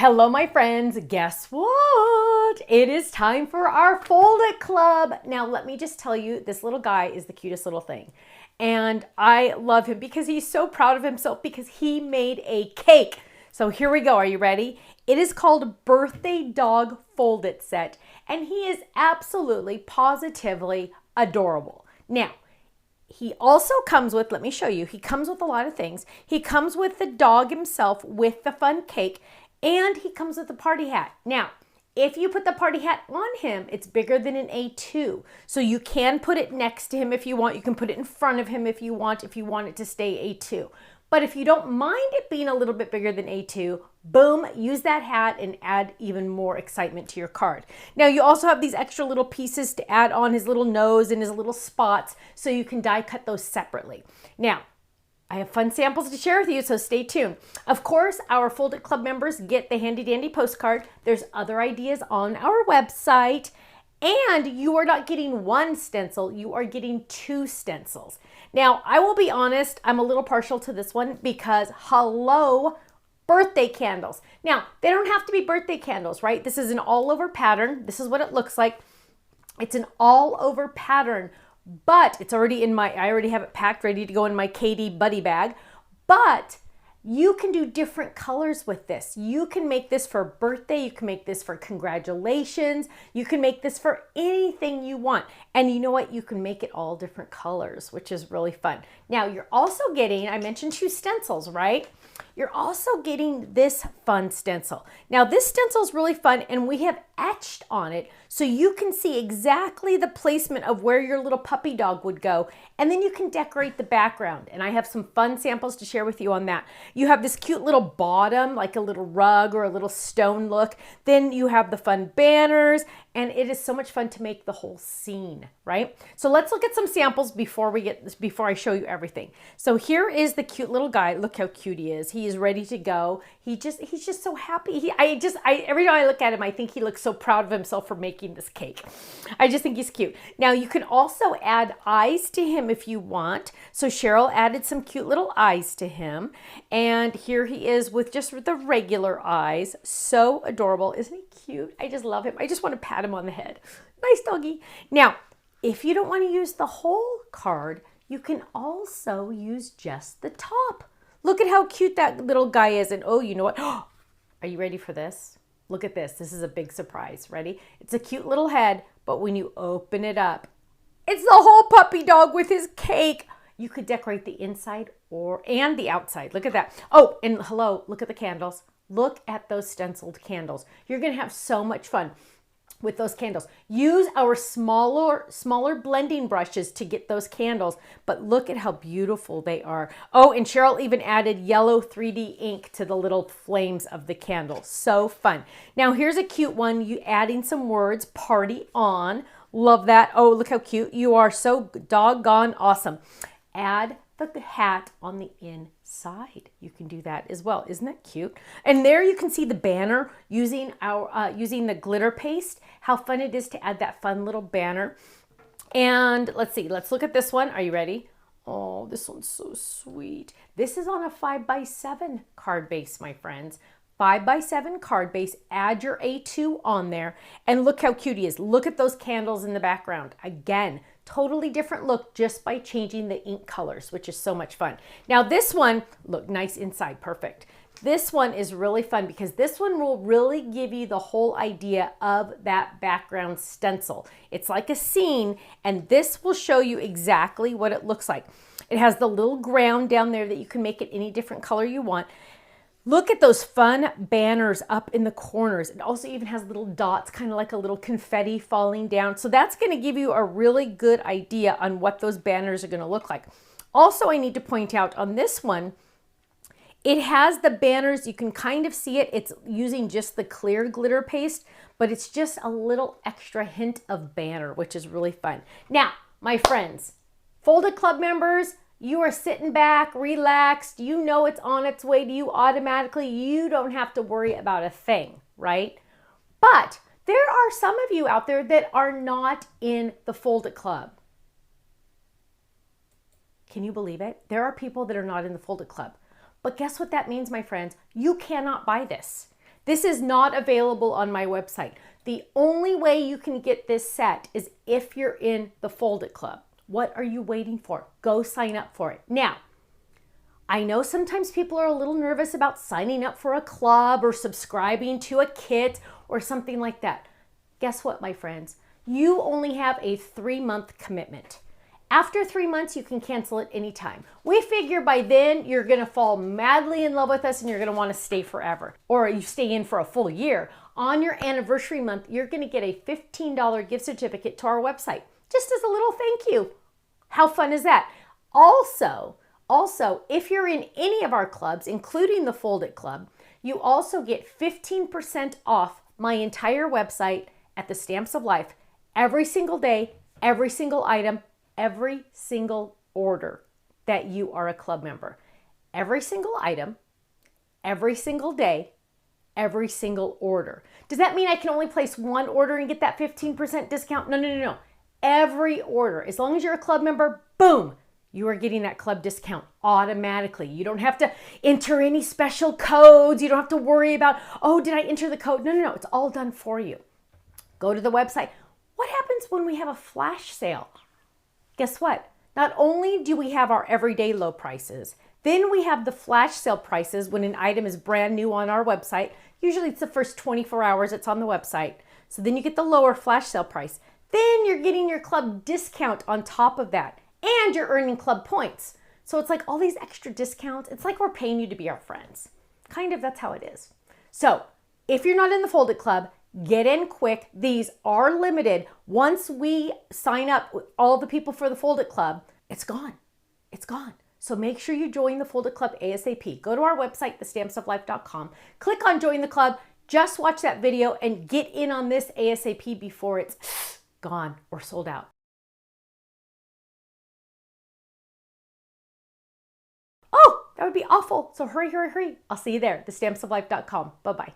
Hello, my friends. Guess what? It is time for our Fold It Club. Now, let me just tell you, this little guy is the cutest little thing. And I love him because he's so proud of himself because he made a cake. So here we go. Are you ready? It is called Birthday Dog Fold It Set. And he is absolutely, positively adorable. Now, he also comes with, let me show you, he comes with a lot of things. He comes with the dog himself with the fun cake, and he comes with a party hat. Now, if you put the party hat on him, it's bigger than an A2. So you can put it next to him if you want. You can put it in front of him if you want it to stay A2. But if you don't mind it being a little bit bigger than A2, boom, use that hat and add even more excitement to your card. Now you also have these extra little pieces to add on his little nose and his little spots, so you can die cut those separately. Now, I have fun samples to share with you, so stay tuned. Of course, our Fold It Club members get the handy dandy postcard. There's other ideas on our website. And you are not getting one stencil, you are getting 2 stencils. Now, I will be honest, I'm a little partial to this one because hello, birthday candles. Now, they don't have to be birthday candles, right? This is an all over pattern. This is what it looks like. It's an all over pattern, but it's already I already have it packed, ready to go in my Katie buddy bag. But you can do different colors with this. You can make this for birthday. You can make this for congratulations. You can make this for anything you want. And you know what? You can make it all different colors, which is really fun. Now, you're also getting, I mentioned 2 stencils, right? You're also getting this fun stencil. Now, this stencil is really fun, and we have etched on it so you can see exactly the placement of where your little puppy dog would go, and then you can decorate the background. And I have some fun samples to share with you on that. You have this cute little bottom, like a little rug or a little stone look. Then you have the fun banners, and it is so much fun to make the whole scene, right? So let's look at some samples before I show you everything. So here is the cute little guy. Look how cute he is. He is ready to go. He's just so happy. Every time I look at him, I think he looks so proud of himself for making this cake. I just think he's cute. Now you can also add eyes to him if you want. So Cheryl added some cute little eyes to him. And here he is with just the regular eyes. So adorable. Isn't he cute? I just love him. I just want to pat him on the head. Nice doggy. Now, if you don't want to use the whole card, you can also use just the top. Look at how cute that little guy is. And oh, you know what? Are you ready for this? Look at this. This is a big surprise. Ready? It's a cute little head, but when you open it up, it's the whole puppy dog with his cake. You could decorate the inside and the outside. Look at that. Oh, and hello, look at the candles. Look at those stenciled candles. You're going to have so much fun with those candles. Use our smaller blending brushes to get those candles, but look at how beautiful they are. Oh, and Cheryl even added yellow 3D ink to the little flames of the candle. So fun. Now here's a cute one. You adding some words, party on. Love that. Oh, look how cute. You are so doggone awesome. Add the hat on the inside. You can do that as well. Isn't that cute? And there you can see the banner using the glitter paste. How fun it is to add that fun little banner. And let's see. Let's look at this one. Are you ready? Oh, this one's so sweet. This is on a 5x7 card base, my friends. 5x7 card base. Add your A2 on there, and look how cute he is. Look at those candles in the background. Again, totally different look just by changing the ink colors, which is so much fun. Now this one, look, nice inside, perfect. This one is really fun because this one will really give you the whole idea of that background stencil. It's like a scene, and this will show you exactly what it looks like. It has the little ground down there that you can make it any different color you want. Look at those fun banners up in the corners. It also even has little dots, kind of like a little confetti falling down. So that's going to give you a really good idea on what those banners are going to look like. Also, I need to point out on this one, it has the banners. You can kind of see it. It's using just the clear glitter paste, but it's just a little extra hint of banner, which is really fun. Now, my friends, Fold It Club members, you are sitting back, relaxed. You know it's on its way to you automatically. You don't have to worry about a thing, right? But there are some of you out there that are not in the Fold It Club. Can you believe it? There are people that are not in the Fold It Club. But guess what that means, my friends? You cannot buy this. This is not available on my website. The only way you can get this set is if you're in the Fold It Club. What are you waiting for? Go sign up for it. Now, I know sometimes people are a little nervous about signing up for a club or subscribing to a kit or something like that. Guess what, my friends? You only have a 3-month commitment. After 3 months, you can cancel it anytime. We figure by then you're gonna fall madly in love with us and you're gonna wanna stay forever. Or you stay in for a full year. On your anniversary month, you're gonna get a $15 gift certificate to our website, just as a little thank you. How fun is that? Also, if you're in any of our clubs, including the Fold It Club, you also get 15% off my entire website at the Stamps of Life every single day, every single item, every single order that you are a club member. Every single item, every single day, every single order. Does that mean I can only place one order and get that 15% discount? No. Every order, as long as you're a club member, boom, you are getting that club discount automatically. You don't have to enter any special codes. You don't have to worry about, oh, did I enter the code? No. It's all done for you. Go to the website. What happens when we have a flash sale? Guess what? Not only do we have our everyday low prices, then we have the flash sale prices when an item is brand new on our website. Usually it's the first 24 hours it's on the website. So then you get the lower flash sale price. Then you're getting your club discount on top of that. And you're earning club points. So it's like all these extra discounts. It's like we're paying you to be our friends. Kind of, that's how it is. So if you're not in the Fold It Club, get in quick. These are limited. Once we sign up with all the people for the Fold It Club, it's gone. It's gone. So make sure you join the Fold It Club ASAP. Go to our website, thestampsoflife.com. Click on Join the Club. Just watch that video and get in on this ASAP before it's gone or sold out. Oh, that would be awful. So hurry. I'll see you there, thestampsoflife.com. Bye-bye.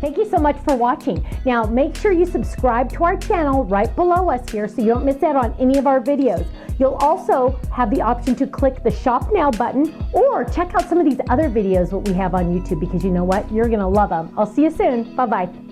Thank you so much for watching. Now make sure you subscribe to our channel right below us here so you don't miss out on any of our videos. You'll also have the option to click the Shop Now button or check out some of these other videos that we have on YouTube, because you know what? You're gonna love them. I'll see you soon. Bye-bye.